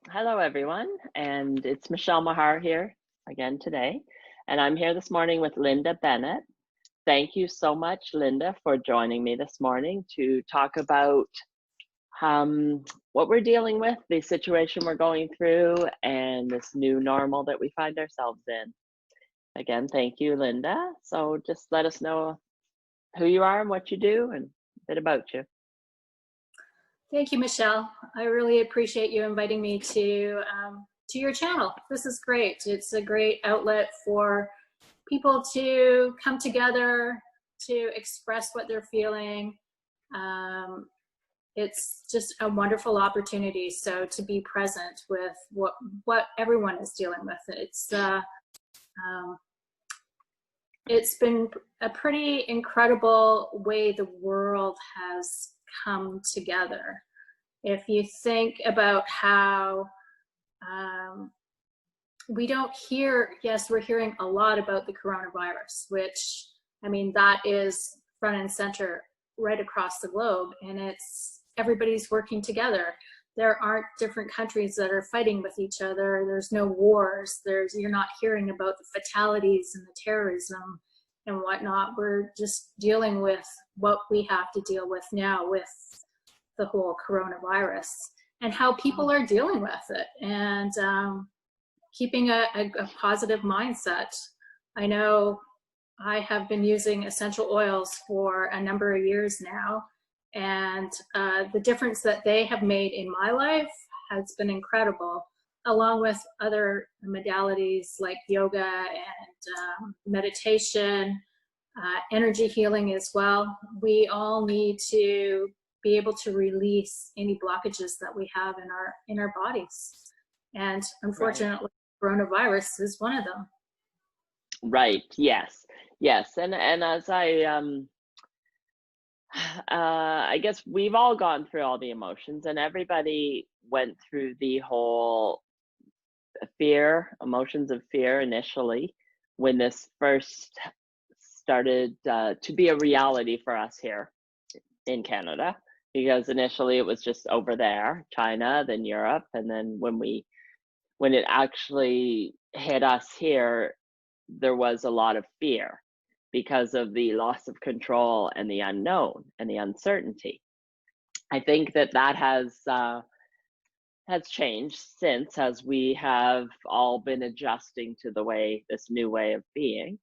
Hello, everyone, and it's Michelle Maher here again today, and I'm here this morning with Linda Bennett. Thank you so much, Linda, for joining me this morning to talk about what we're dealing with, the situation we're going through, and this new normal that we find ourselves in. Again, thank you, Linda. So just let us know who you are and what you do and a bit about you. Thank you, Michelle. I really appreciate you inviting me to your channel. This is great. It's a great outlet for people to come together to express what they're feeling. It's just a wonderful opportunity. So to be present with what everyone is dealing with. It's been a pretty incredible way the world has come together. If you think about how we don't hear, yes, we're hearing a lot about the coronavirus, which, I mean, that is front and center right across the globe, and it's everybody's working together. There aren't different countries that are fighting with each other. There's no wars. You're not hearing about the fatalities and the terrorism and whatnot. We're just dealing with what we have to deal with now with the whole coronavirus and how people are dealing with it, and keeping a positive mindset. I know I have been using essential oils for a number of years now, and the difference that they have made in my life has been incredible, along with other modalities like yoga and meditation, energy healing as well. We all need to be able to release any blockages that we have in our bodies, and unfortunately, coronavirus is one of them. Right. Yes. And as I guess we've all gone through all the emotions, and everybody went through the whole emotions of fear initially when this first started to be a reality for us here in Canada, because initially it was just over there, China, then Europe, and then when it actually hit us here, there was a lot of fear because of the loss of control and the unknown and the uncertainty. I think that has changed since, as we have all been adjusting to this new way of being.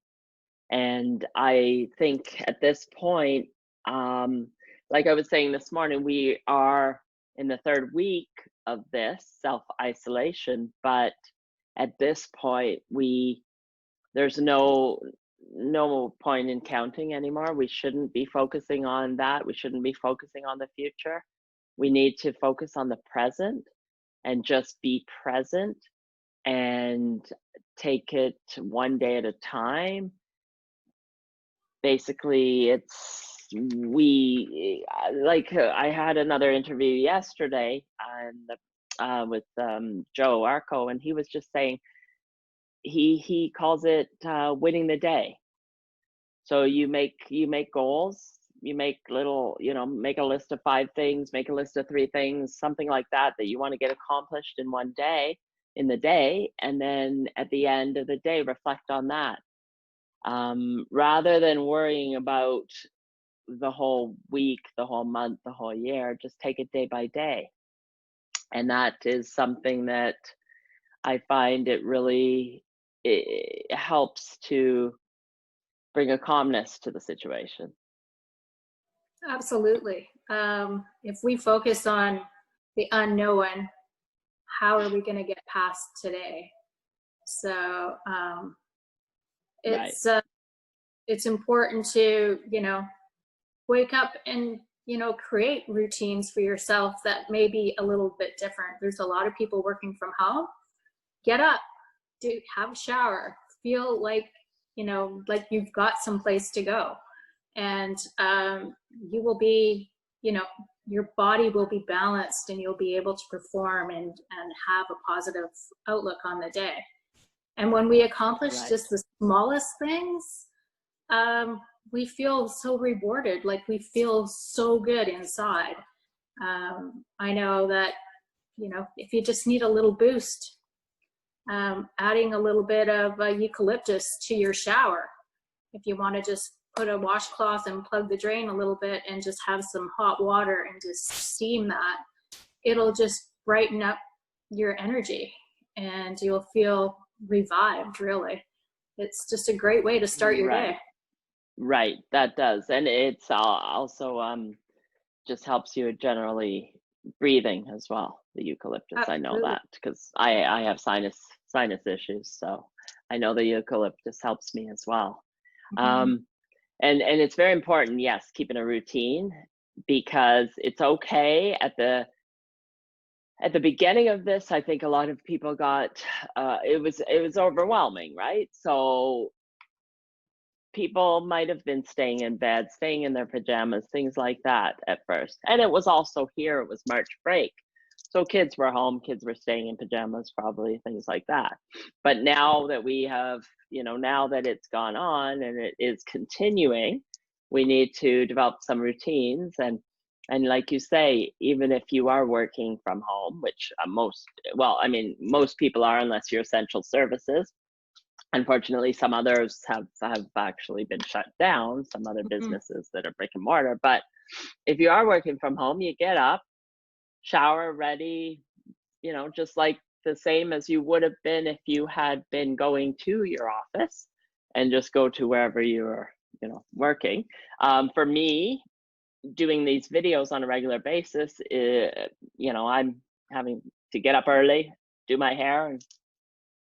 And I think at this point, like I was saying this morning, we are in the third week of this self-isolation, but at this point, there's no point in counting anymore. We shouldn't be focusing on that. We shouldn't be focusing on the future. We need to focus on the present and just be present and take it one day at a time. Basically, I had another interview yesterday with Joe Arco, and he was just saying he calls it winning the day. So you make goals, you make make a list of 5 things, make a list of 3 things, something like that you want to get accomplished in one day, in the day, and then at the end of the day reflect on that. Rather than worrying about the whole week, the whole month, the whole year, just take it day by day. And that is something that I find it helps to bring a calmness to the situation. Absolutely. If we focus on the unknown, how are we going to get past today? So it's important to, wake up and, create routines for yourself that may be a little bit different. There's a lot of people working from home. Get up, have a shower, feel like, like you've got someplace to go. And you will be, your body will be balanced, and you'll be able to perform and have a positive outlook on the day. And when we accomplish just the smallest things, we feel so rewarded, like we feel so good inside. I know that if you just need a little boost, adding a little bit of eucalyptus to your shower. If you want to just put a washcloth and plug the drain a little bit and just have some hot water and just steam that, it'll just brighten up your energy and you'll feel revived, really. It's just a great way to start your day. Right, that does. And it's also just helps you generally breathing as well, the eucalyptus. Absolutely. I know that because I have sinus issues, so I know the eucalyptus helps me as well. And it's very important, yes, keeping a routine, because it's okay at the beginning of this. I think a lot of people got it was overwhelming, right? So people might have been staying in bed, staying in their pajamas, things like that at first. And it was also here, it was March break. So kids were home, kids were staying in pajamas, probably, things like that. But now that we have, now that it's gone on and it is continuing, we need to develop some routines. And like you say, even if you are working from home, which most people are, unless you're essential services. Unfortunately, some others have actually been shut down, some other businesses that are brick and mortar. But if you are working from home, you get up, shower, ready, just like the same as you would have been if you had been going to your office, and just go to wherever you're, working. For me, doing these videos on a regular basis, I'm having to get up early, do my hair, and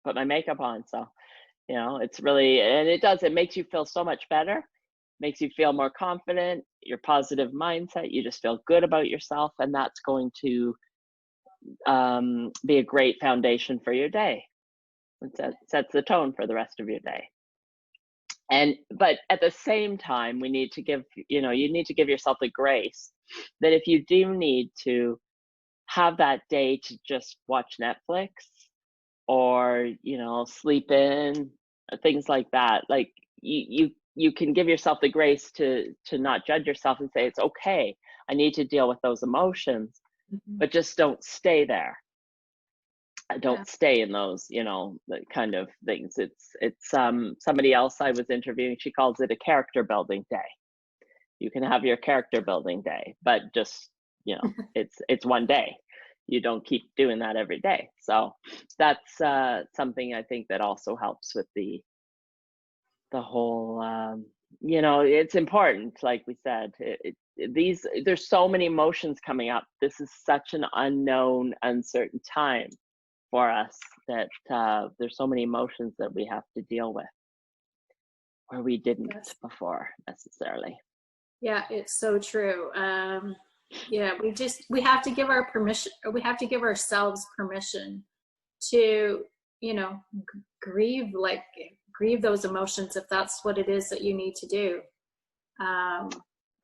put my makeup on. So it's really, and it makes you feel so much better, makes you feel more confident, your positive mindset, you just feel good about yourself, and that's going to be a great foundation for your day. It sets the tone for the rest of your day. But at the same time, we need to give, you need to give yourself the grace that if you do need to have that day to just watch Netflix or, sleep in, things like that, like you can give yourself the grace to not judge yourself and say, it's okay, I need to deal with those emotions, but just don't stay there. Don't stay in those, the kind of things. It's somebody else I was interviewing, she calls it a character building day. You can have your character building day, but just, it's one day. You don't keep doing that every day. So that's something I think that also helps with the whole, it's important, like we said, there's so many emotions coming up. This is such an unknown, uncertain time for us that there's so many emotions that we have to deal with where we didn't before necessarily. Yeah, it's so true. We have to give ourselves permission to, grieve those emotions if that's what it is that you need to do.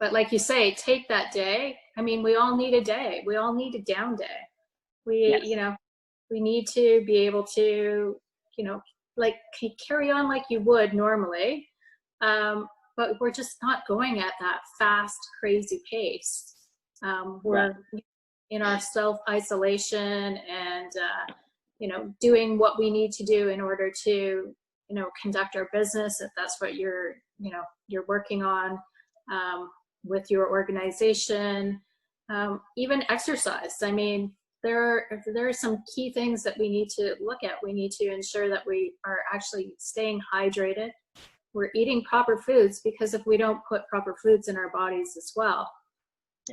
But like you say, take that day. I mean, we all need a day. We all need a down day. We need to be able to, carry on like you would normally. But we're just not going at that fast, crazy pace. We're in our self-isolation and, doing what we need to do in order to, conduct our business, if that's what you're working on with your organization, even exercise. I mean, there are some key things that we need to look at. We need to ensure that we are actually staying hydrated. We're eating proper foods, because if we don't put proper foods in our bodies as well,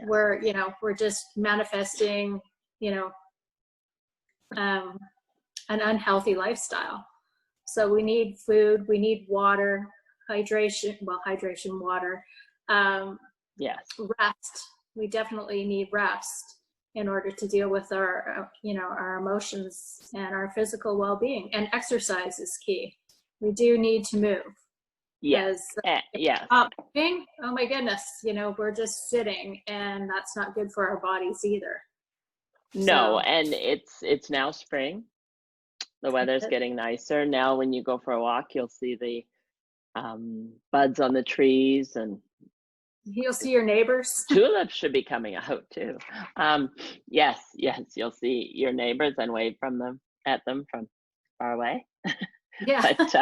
we're just manifesting, an unhealthy lifestyle. So we need food, we need water, hydration, water, rest. We definitely need rest in order to deal with our, our emotions and our physical well-being. And exercise is key. We do need to move. Yes. Moving, oh my goodness, we're just sitting, and that's not good for our bodies either. No, and it's now spring. The weather's getting nicer. Now when you go for a walk, you'll see the buds on the trees, and You'll see your neighbors. Tulips should be coming out too. Yes, you'll see your neighbors and wave at them from far away. Yeah. But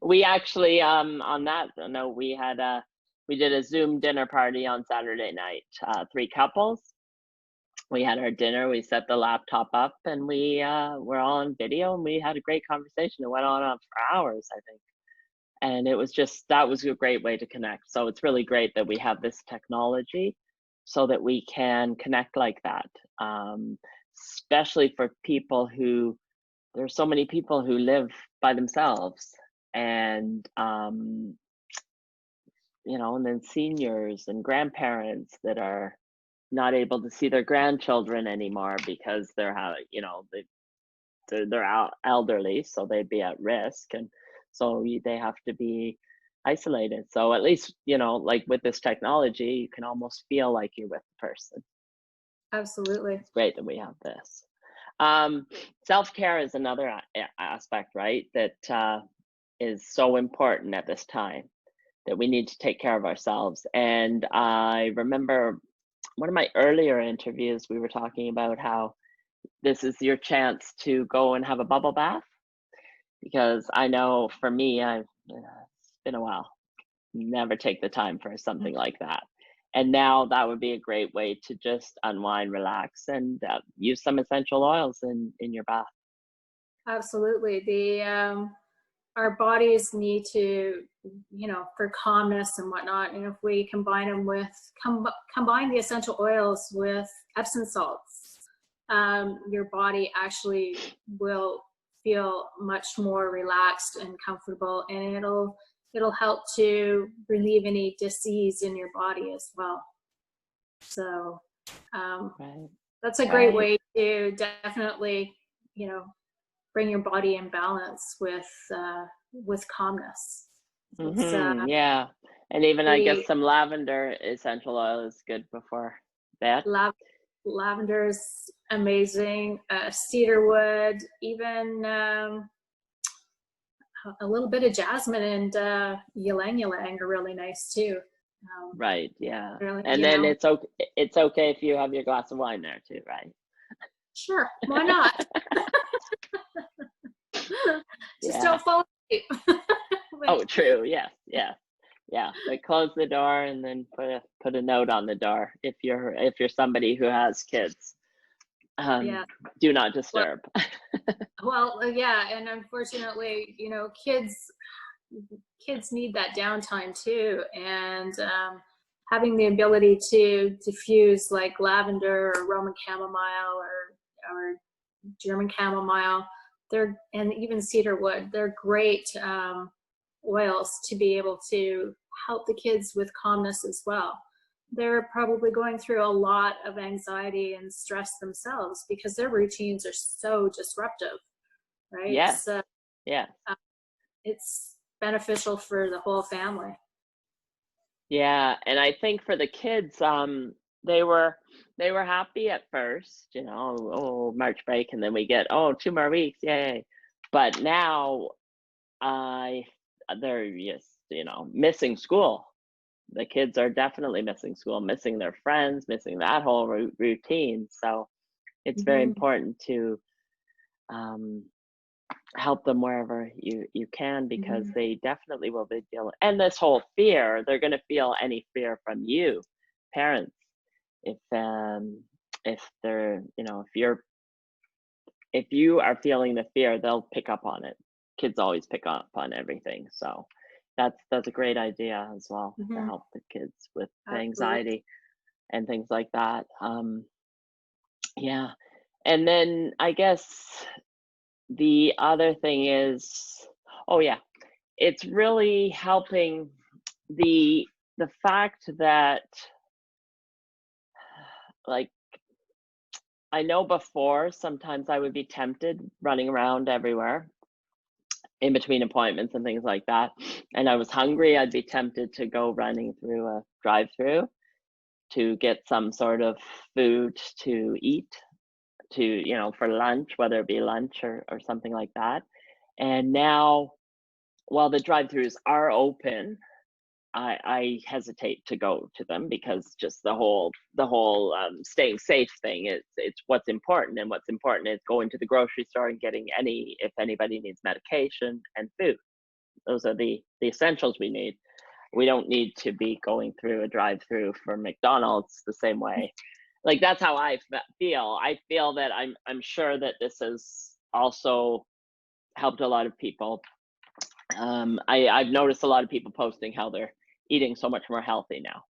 we actually, on that note, we did a Zoom dinner party on Saturday night. 3 couples. We had our dinner. We set the laptop up, and we were all on video, and we had a great conversation. It went on for hours, I think. And it was that was a great way to connect. So it's really great that we have this technology so that we can connect like that, especially for people there's so many people who live by themselves, and and then seniors and grandparents that are not able to see their grandchildren anymore because they're elderly, so they'd be at risk, and so they have to be isolated. So at least, like with this technology, you can almost feel like you're with the person. Absolutely. It's great that we have this. Self-care is another aspect, right? That is so important at this time, that we need to take care of ourselves. And I remember one of my earlier interviews, we were talking about how this is your chance to go and have a bubble bath, because I know for me, it's been a while, never take the time for something like that. And now that would be a great way to just unwind, relax, and use some essential oils in your bath. Absolutely. Our bodies need to, for calmness and whatnot. And if we combine them with, combine the essential oils with Epsom salts, your body actually will feel much more relaxed and comfortable, and it'll help to relieve any disease in your body as well. So Right. that's a great way to definitely, bring your body in balance with calmness. Yeah, and even I guess some lavender essential oil is good before bed. Lavender is amazing. Cedarwood, even a little bit of jasmine and ylang ylang are really nice too. Right. Yeah. Really, and then it's okay if you have your glass of wine there too, right? Sure, why not? Just don't fall asleep. Oh, true. Yes. But close the door and then put a note on the door if you're somebody who has kids. Do not disturb. Yeah, and unfortunately, kids need that downtime too, and having the ability to diffuse like lavender or Roman chamomile or German chamomile, and even cedarwood, they're great oils to be able to help the kids with calmness as well. They're probably going through a lot of anxiety and stress themselves because their routines are so disruptive, right? Yes. So, it's beneficial for the whole family. Yeah, and I think for the kids, they were happy at first, March break, and then we get 2 more weeks, yay! But now, they're just missing school. The kids are definitely missing school, missing their friends, missing that whole routine. So it's very important to help them wherever you can, because they definitely will be feeling, and this whole fear, they're going to feel any fear from you, parents. If they're, if you are feeling the fear, they'll pick up on it. Kids always pick up on everything. So that's a great idea as well, to help the kids with the anxiety and things like that. Yeah. And then I guess the other thing is, it's really helping the fact that, like, I know before sometimes I would be tempted running around everywhere in between appointments and things like that, and I was hungry, I'd be tempted to go running through a drive-through to get some sort of food to eat, for lunch, whether it be lunch or something like that. And now, while the drive-throughs are open, I hesitate to go to them, because just the whole staying safe thing, it's what's important, and what's important is going to the grocery store and getting if anybody needs medication and food. Those are the essentials we need. We don't need to be going through a drive-through for McDonald's the same way. Like, that's how I feel. I feel that I'm sure that this has also helped a lot of people. I've noticed a lot of people posting how they're eating so much more healthy now.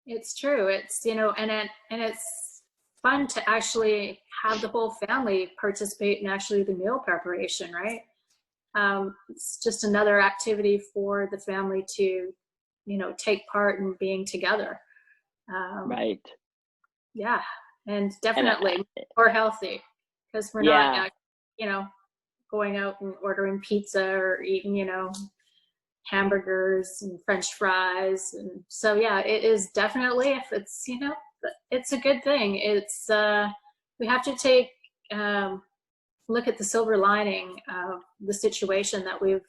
It's true. It's, and it's fun to actually have the whole family participate in actually the meal preparation, right? It's just another activity for the family to, take part in being together. Right. Yeah, and definitely more healthy, because we're Yeah. not, going out and ordering pizza or eating, hamburgers and French fries. And so, yeah, it is definitely, if it's, it's a good thing. It's, we have to take, look at the silver lining of the situation that we've,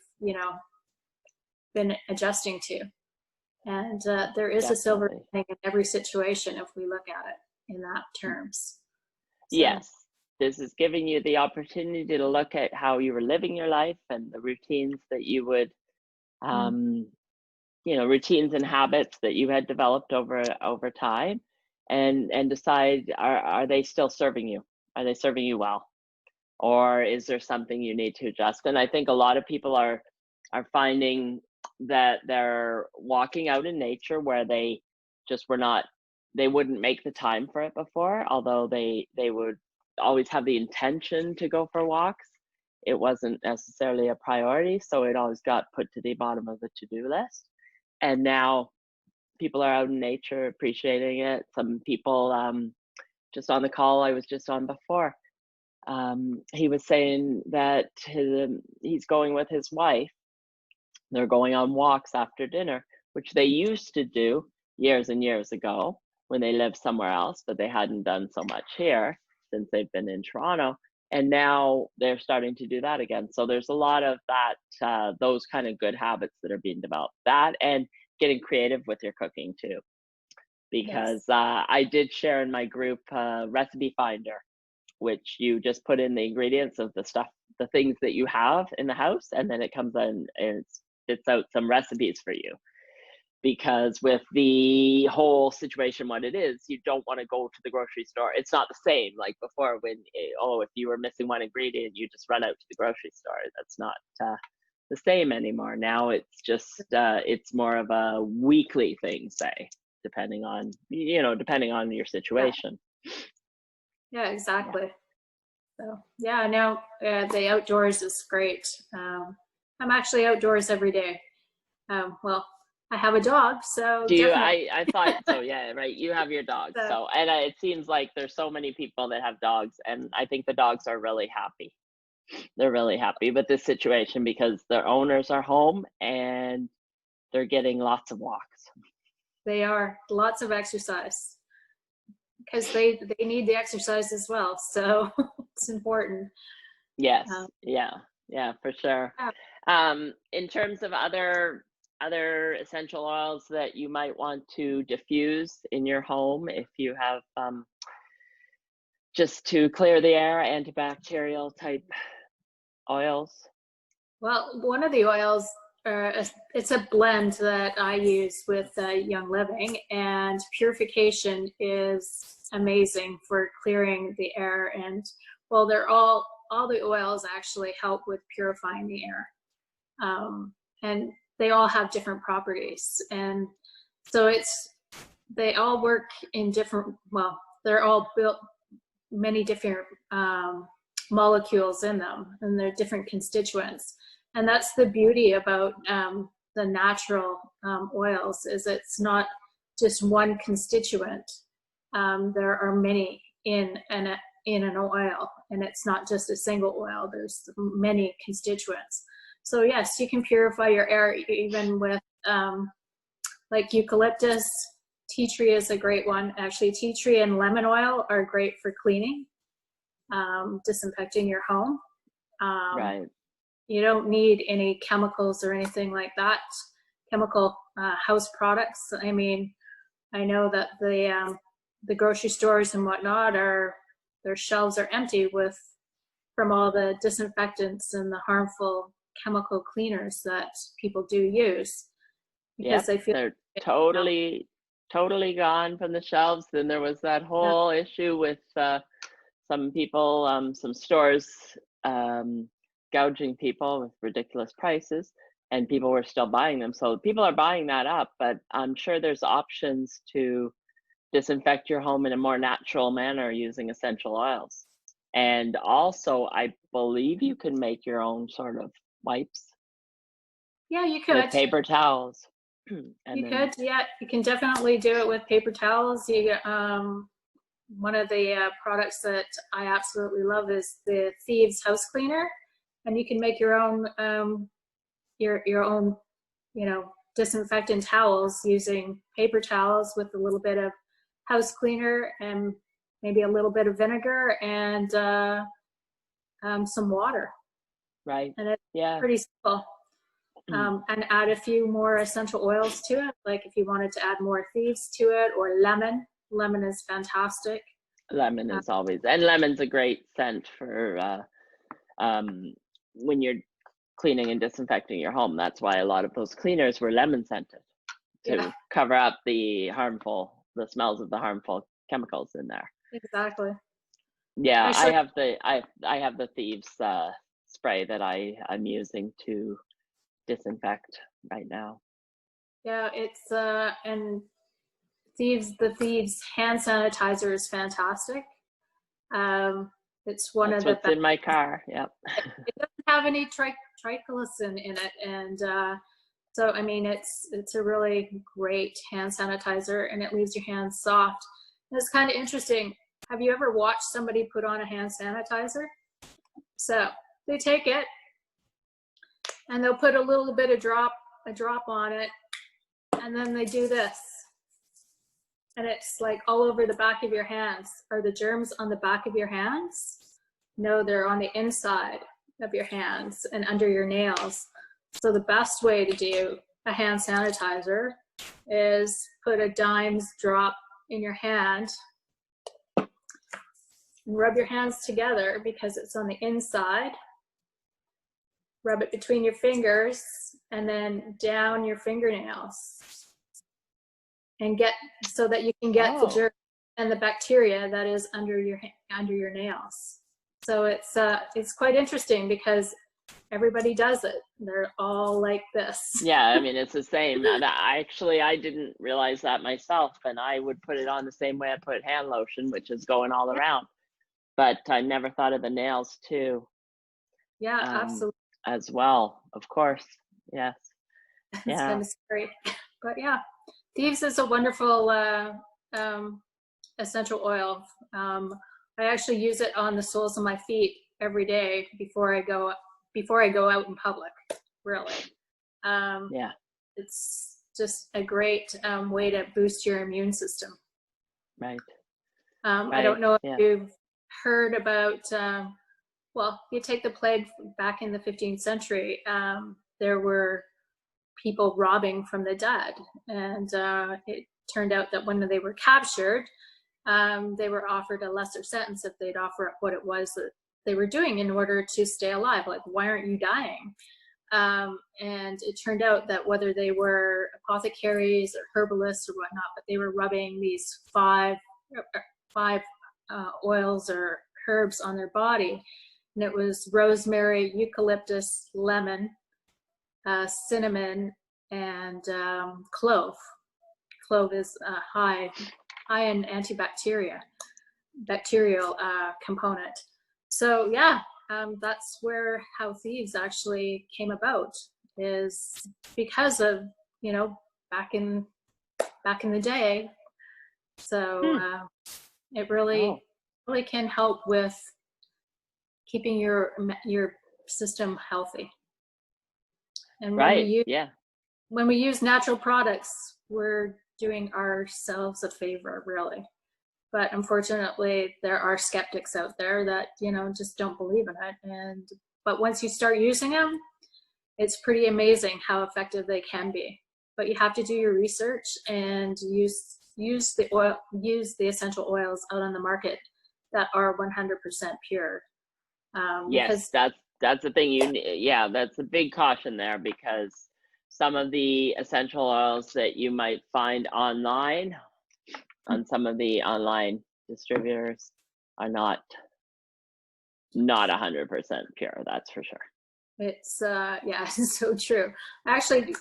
been adjusting to. And there is a silver lining in every situation if we look at it in that terms. So. Yes. This is giving you the opportunity to look at how you were living your life and the routines that you would, routines and habits that you had developed over time, and decide, are they still serving you? Are they serving you well? Or is there something you need to adjust? And I think a lot of people are finding that they're walking out in nature where they just they wouldn't make the time for it before, although they would always have the intention to go for walks. It wasn't necessarily a priority, so it always got put to the bottom of the to-do list. And now people are out in nature, appreciating it. Some people, just on the call I was just on before, he was saying that he's going with his wife. They're going on walks after dinner, which they used to do years and years ago when they lived somewhere else, but they hadn't done so much here since they've been in Toronto. And now they're starting to do that again. So there's a lot of that, those kind of good habits that are being developed. That, and getting creative with your cooking too. Because I did share in my group Recipe Finder, which you just put in the ingredients of the things that you have in the house, and then it comes in and it spits out some recipes for you. Because with the whole situation, what it is, you don't want to go to the grocery store. It's not the same like before when, if you were missing one ingredient, you just run out to the grocery store. That's not the same anymore. Now it's just, it's more of a weekly thing, say, depending on your situation. Yeah, exactly. So, yeah, no, the outdoors is great. I'm actually outdoors every day. Well, I have a dog, so do you? I thought so. Yeah, right. You have your dog, so and it seems like there's so many people that have dogs, and I think the dogs are really happy. They're really happy with this situation because their owners are home and they're getting lots of walks. They are, lots of exercise, because they need the exercise as well, so it's important. Yes. Yeah, for sure. In terms of other essential oils that you might want to diffuse in your home, if you have just to clear the air, antibacterial type oils? Well, one of the oils, it's a blend that I use with Young Living, and purification is amazing for clearing the air. And well, all the oils actually help with purifying the air, and they all have different properties. And so they all work in different, well, they're all built many different molecules in them, and they're different constituents. And that's the beauty about the natural oils, is it's not just one constituent. There are many in an oil, and it's not just a single oil. There's many constituents. So yes, you can purify your air even with like eucalyptus. Tea tree is a great one. Actually, tea tree and lemon oil are great for cleaning, disinfecting your home. Right. You don't need any chemicals or anything like that. Chemical house products. I mean, I know that the grocery stores and whatnot their shelves are empty from all the disinfectants and the harmful chemical cleaners that people do use, because Yep, they feel, they're you know, totally gone from the shelves. Then there was that yeah, whole issue with some people, some stores gouging people with ridiculous prices, and people were still buying them. So people are buying that up, but I'm sure there's options to disinfect your home in a more natural manner using essential oils. And also, I believe you can make your own sort of wipes yeah, you with could. paper towels. And You then, could, yeah, you can definitely do it with paper towels. One of the products that I absolutely love is the Thieves House Cleaner, and you can make your own, your own, disinfectant towels using paper towels with a little bit of house cleaner and maybe a little bit of vinegar and some water, right? and it's Yeah. pretty simple. And add a few more essential oils to it. Like if you wanted to add more thieves to it, or lemon. Lemon is fantastic. Lemon is always, and lemon's a great scent for when you're cleaning and disinfecting your home. That's why a lot of those cleaners were lemon scented, Yeah, to cover up the smells of the harmful chemicals in there. exactly. Yeah, I show I have the Thieves spray that I'm using to disinfect right now. Yeah, it's and the Thieves hand sanitizer is fantastic. It's one That's of the what's best. in my car. Yep. It doesn't have any triclosan in it, and so I mean it's a really great hand sanitizer, and it leaves your hands soft. And it's kind of interesting. Have you ever watched somebody put on a hand sanitizer? So they take it and they'll put a drop on it, and then they do this, and it's like all over the back of your hands. Are the germs on the back of your hands? No, they're on the inside of your hands and under your nails. So the best way to do a hand sanitizer is put a Dimes drop in your hand and rub your hands together because it's on the inside. Rub it between your fingers and then down your fingernails, and get so that you can get the Oh, germ and the bacteria that is under your nails. So it's quite interesting because everybody does it. They're all like this. yeah. I mean, it's the same. I didn't realize that myself, and I would put it on the same way I put hand lotion, which is going all Yeah, around. But I never thought of the nails too, yeah, um, absolutely. as well. Of course, yes, It's kind yeah, of scary, but yeah, Thieves is a wonderful essential oil. I actually use it on the soles of my feet every day before I go out in public. Really, yeah. it's just a great way to boost your immune system. Right, I right. don't know if Yeah. you've heard about. Well, you take the plague back in the 15th century. There were people robbing from the dead, and it turned out that when they were captured, they were offered a lesser sentence if they'd offer up what it was that they were doing in order to stay alive. Like, why aren't you dying? And it turned out that whether they were apothecaries or herbalists or whatnot, but they were rubbing these five oils or herbs on their body. And it was rosemary, eucalyptus, lemon, cinnamon, and clove. Clove is high in bacterial component. So yeah, that's where how Thieves actually came about, is because of back in the day. So it Oh, really can help with keeping your system healthy. And right. Yeah. when we use natural products, we're doing ourselves a favor, really. But unfortunately, there are skeptics out there that just don't believe in it. But once you start using them, it's pretty amazing how effective they can be. but you have to do your research and use the essential oils out on the market that are 100% pure. Yes, Because that's the thing. Yeah, that's a big caution there, because some of the essential oils that you might find online on some of the online distributors are not 100% pure. That's for sure. it's yeah, it's so true. I actually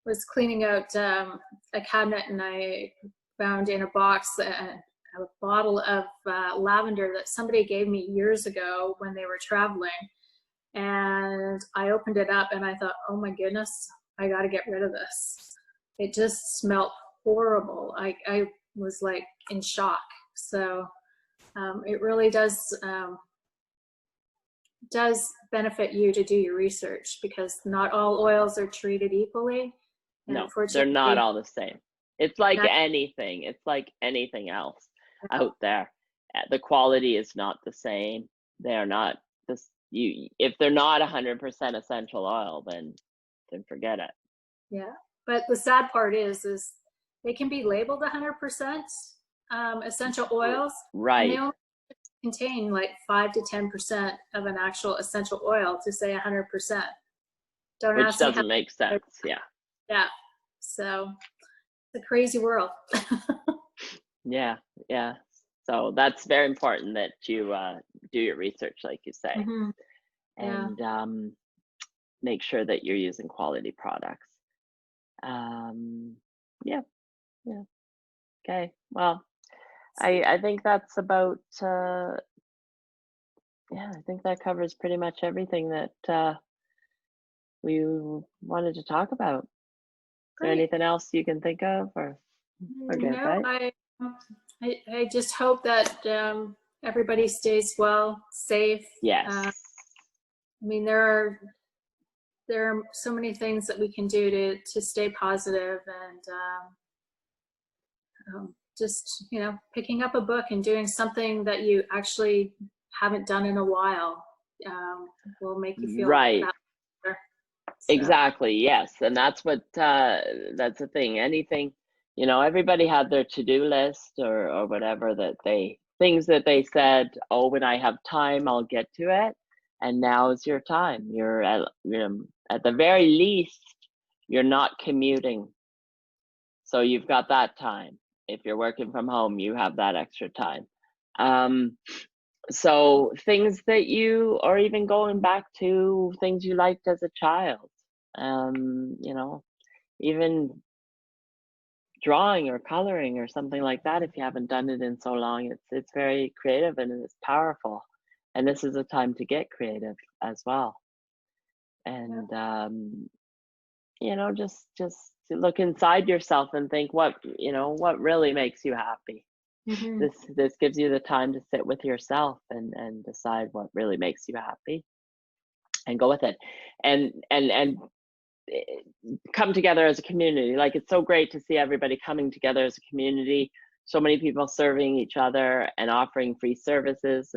was cleaning out a cabinet, and I found in a box a bottle of lavender that somebody gave me years ago when they were traveling. And I opened it up and I thought, oh my goodness, I got to get rid of this. It just smelled horrible. I was like in shock. So it really does benefit you to do your research, because not all oils are treated equally. And No, they're not all the same. It's like that, anything. It's like anything else out there. The quality is not the same. They're not this. If they're not 100% essential oil, then forget it. yeah. But the sad part is they can be labeled 100% essential oils, and they Right. only contain like 5 to 10% of an actual essential oil to say 100%. Don't Which ask me how. doesn't make sense. Yeah. Yeah. So it's a crazy world. Yeah. Yeah. So that's very important that you do your research, like you say, Mm-hmm. Yeah. and make sure that you're using quality products. Yeah. Yeah. Okay. Well, I think that's about yeah, I think that covers pretty much everything that we wanted to talk about. Is there Great. anything else you can think of, or we're good, No, right? I just hope that everybody stays well, safe. Yes. I mean, there are so many things that we can do to stay positive, and just picking up a book and doing something that you actually haven't done in a while will make you feel Right. that better. So. Exactly. Yes. And that's that's the thing. Anything, everybody had their to-do list or whatever, things that they said, oh, when I have time, I'll get to it. And now is your time. You're at the very least, you're not commuting. So you've got that time. If you're working from home, you have that extra time. So things that or even going back to things you liked as a child, even drawing or coloring or something like that. If you haven't done it in so long, it's very creative and it's powerful. And this is a time to get creative as well. And just to look inside yourself and think what really makes you happy. Mm-hmm. This gives you the time to sit with yourself and decide what really makes you happy and go with it, and come together as a community. Like, it's so great to see everybody coming together as a community, so many people serving each other and offering free services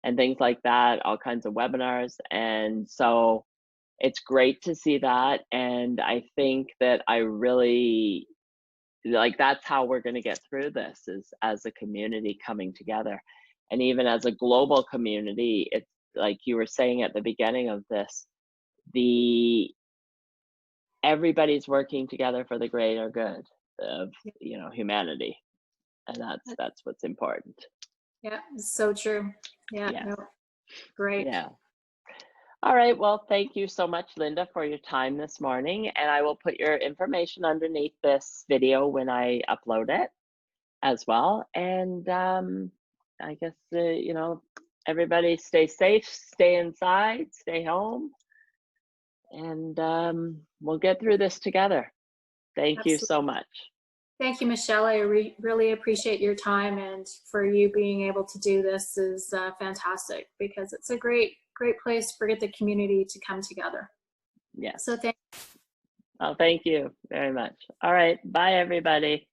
and things like that, all kinds of webinars. And so it's great to see that, and I think that I really that's how we're going to get through this, is as a community coming together. And even as a global community, it's like you were saying at the beginning of this, everybody's working together for the greater good of humanity, and that's what's important. Yeah, so true. Yeah. Yeah. No, great. Yeah. All right. Well, thank you so much, Linda, for your time this morning. And I will put your information underneath this video when I upload it as well. And I guess, everybody stay safe, stay inside, stay home, and we'll get through this together. Thank you so much. Thank you, Michele. I really appreciate your time, and for you being able to do this is fantastic, because it's a great place for the community to come together. Yes. So thank you. Oh, thank you very much. All right. Bye, everybody.